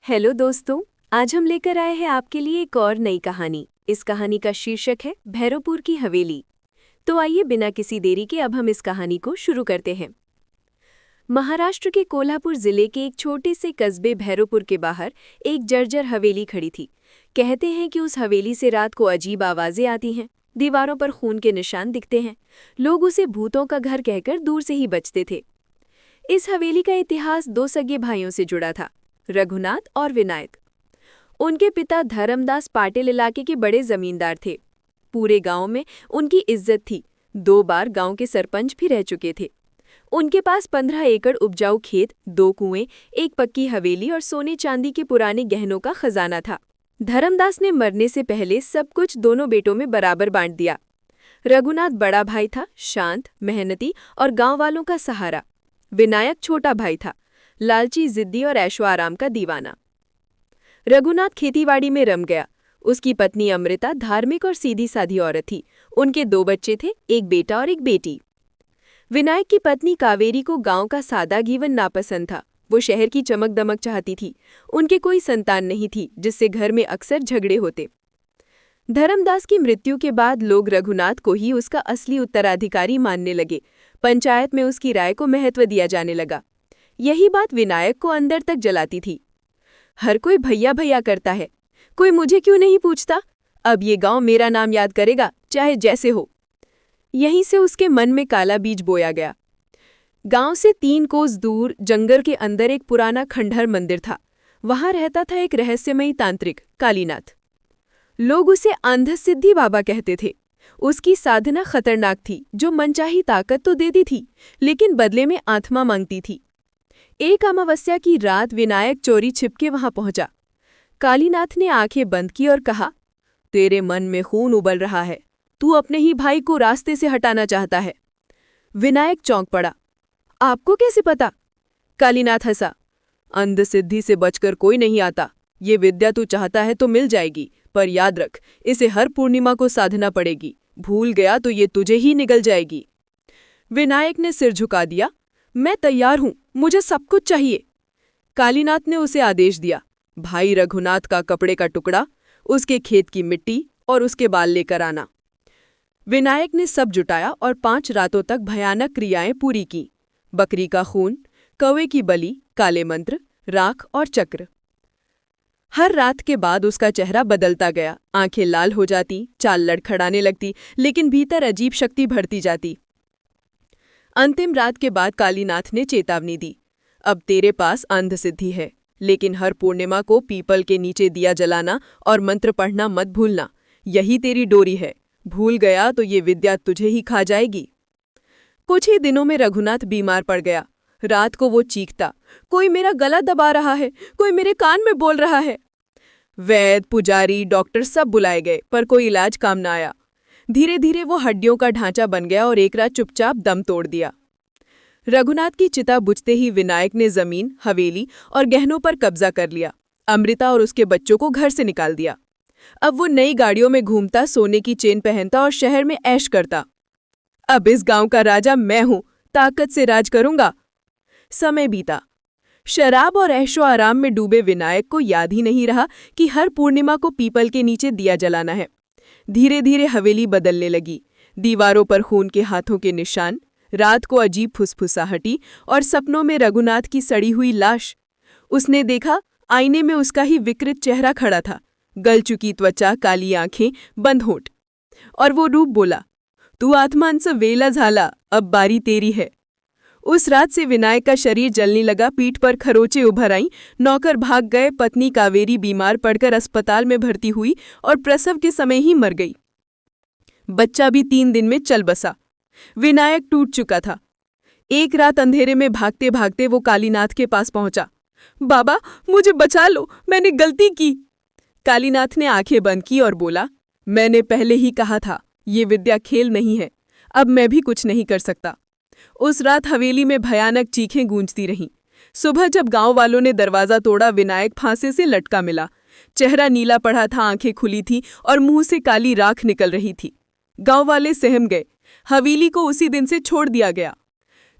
Hello दोस्तों, आज हम लेकर आए हैं आपके लिए एक और नई कहानी। इस कहानी का शीर्षक है भैरोपुर की हवेली। तो आइए बिना किसी देरी के अब हम इस कहानी को शुरू करते हैं। महाराष्ट्र के कोल्हापुर जिले के एक छोटे से कस्बे भैरोपुर के बाहर एक जर्जर हवेली खड़ी थी। कहते हैं कि उस हवेली से रात को अजीब आवाजें आती हैं, दीवारों पर खून के निशान दिखते हैं। लोग उसे भूतों का घर कहकर दूर से ही बचते थे। इस हवेली का इतिहास दो सगे भाइयों से जुड़ा था, रघुनाथ और विनायक। उनके पिता धर्मदास पाटिल इलाके के बड़े जमींदार थे। पूरे गांव में उनकी इज्जत थी। 2 बार गांव के सरपंच भी रह चुके थे। उनके पास 15 एकड़ उपजाऊ खेत, 2 कुएं, एक पक्की हवेली और सोने चांदी के पुराने गहनों का खजाना था। धर्मदास ने मरने से पहले सब कुछ दोनों बेटों में बराबर बांट दिया। रघुनाथ बड़ा भाई था, शांत, मेहनती और गांव वालों का सहारा। विनायक छोटा भाई था, लालची, जिद्दी और ऐशो आराम का दीवाना। रघुनाथ खेतीबाड़ी में रम गया। उसकी पत्नी अमृता धार्मिक और सीधी साधी औरत थी। उनके 2 बच्चे थे, एक बेटा और एक बेटी। विनायक की पत्नी कावेरी को गांव का सादा जीवन नापसंद था। वो शहर की चमक दमक चाहती थी। उनके कोई संतान नहीं थी, जिससे घर में अक्सर झगड़े होते। धर्मदास की मृत्यु के बाद लोग रघुनाथ को ही उसका असली उत्तराधिकारी मानने लगे। पंचायत में उसकी राय को महत्व दिया जाने लगा। यही बात विनायक को अंदर तक जलाती थी। हर कोई भैया भैया करता है, कोई मुझे क्यों नहीं पूछता? अब ये गांव मेरा नाम याद करेगा, चाहे जैसे हो। यहीं से उसके मन में काला बीज बोया गया। गांव से 3 कोस दूर जंगल के अंदर एक पुराना खंडहर मंदिर था। वहां रहता था एक रहस्यमयी तांत्रिक, कालीनाथ। लोग उसे अंधसिद्धि बाबा कहते थे। उसकी साधना खतरनाक थी, जो मनचाही ताकत तो देती थी, लेकिन बदले में आत्मा मांगती थी। एक अमावस्या की रात विनायक चोरी छिपके वहां पहुंचा। कालीनाथ ने आंखें बंद की और कहा, तेरे मन में खून उबल रहा है। तू अपने ही भाई को रास्ते से हटाना चाहता है। विनायक चौंक पड़ा। आपको कैसे पता? कालीनाथ हंसा। अंधसिद्धि से बचकर कोई नहीं आता। ये विद्या तू चाहता है तो मिल जाएगी, पर याद रख, इसे हर पूर्णिमा को साधना पड़ेगी। भूल गया तो ये तुझे ही निगल जाएगी। विनायक ने सिर झुका दिया। मैं तैयार हूं, मुझे सब कुछ चाहिए। कालीनाथ ने उसे आदेश दिया, भाई रघुनाथ का कपड़े का टुकड़ा, उसके खेत की मिट्टी और उसके बाल लेकर आना। विनायक ने सब जुटाया और 5 रातों तक भयानक क्रियाएं पूरी की। बकरी का खून, कौवे की बलि, काले मंत्र, राख और चक्र। हर रात के बाद उसका चेहरा बदलता गया। आंखें लाल हो जाती, चाल लड़खड़ाने लगती, लेकिन भीतर अजीब शक्ति भरती जाती। अंतिम रात के बाद कालीनाथ ने चेतावनी दी, अब तेरे पास अंधसिद्धि है, लेकिन हर पूर्णिमा को पीपल के नीचे दिया जलाना और मंत्र पढ़ना मत भूलना। यही तेरी डोरी है। भूल गया तो ये विद्या तुझे ही खा जाएगी। कुछ ही दिनों में रघुनाथ बीमार पड़ गया। रात को वो चीखता, कोई मेरा गला दबा रहा है, कोई मेरे कान में बोल रहा है। वैद्य, पुजारी, डॉक्टर सब बुलाए गए, पर कोई इलाज काम न आया। धीरे धीरे वो हड्डियों का ढांचा बन गया और एक रात चुपचाप दम तोड़ दिया। रघुनाथ की चिता बुझते ही विनायक ने जमीन, हवेली और गहनों पर कब्जा कर लिया। अमृता और उसके बच्चों को घर से निकाल दिया। अब वो नई गाड़ियों में घूमता, सोने की चेन पहनता और शहर में ऐश करता। अब इस गांव का राजा मैं हूं, ताकत से राज करूंगा। समय बीता। शराब और ऐशो आराम में डूबे विनायक को याद ही नहीं रहा कि हर पूर्णिमा को पीपल के नीचे दिया जलाना है। धीरे धीरे हवेली बदलने लगी। दीवारों पर खून के हाथों के निशान, रात को अजीब फुसफुसाहटी और सपनों में रघुनाथ की सड़ी हुई लाश। उसने देखा, आईने में उसका ही विकृत चेहरा खड़ा था, गल चुकी त्वचा, काली आंखें, बंद होंठ। और वो रूप बोला, तू आत्मांच वेला झाला, अब बारी तेरी है। उस रात से विनायक का शरीर जलने लगा, पीठ पर खरोंचे उभर आईं, नौकर भाग गए, पत्नी कावेरी बीमार पड़कर अस्पताल में भर्ती हुई और प्रसव के समय ही मर गई। बच्चा भी 3 दिन में चल बसा। विनायक टूट चुका था। एक रात अंधेरे में भागते भागते वो कालीनाथ के पास पहुंचा। बाबा, मुझे बचा लो, मैंने गलती की। कालीनाथ ने आंखें बंद की और बोला, मैंने पहले ही कहा था, ये विद्या खेल नहीं है। अब मैं भी कुछ नहीं कर सकता। उस रात हवेली में भयानक चीखें गूंजती रहीं। सुबह जब गांव वालों ने दरवाजा तोड़ा, विनायक फांसे से लटका मिला। चेहरा नीला पड़ा था, आंखें खुली थी और मुंह से काली राख निकल रही थी। गांव वाले सहम गए। हवेली को उसी दिन से छोड़ दिया गया।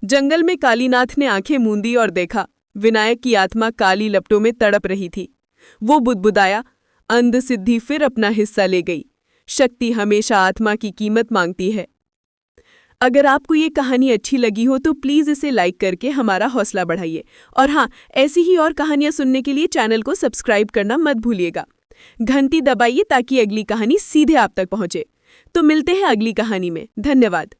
जंगल में कालीनाथ ने आंखें मूंदी और देखा, विनायक की आत्मा काली लपटों में तड़प रही थी। वो बुदबुदाया, अंध सिद्धि फिर अपना हिस्सा ले गई। शक्ति हमेशा आत्मा की कीमत मांगती है। अगर आपको ये कहानी अच्छी लगी हो तो प्लीज़ इसे लाइक करके हमारा हौसला बढ़ाइए। और हाँ, ऐसी ही और कहानियाँ सुनने के लिए चैनल को सब्सक्राइब करना मत भूलिएगा। घंटी दबाइए ताकि अगली कहानी सीधे आप तक पहुँचे। तो मिलते हैं अगली कहानी में। धन्यवाद।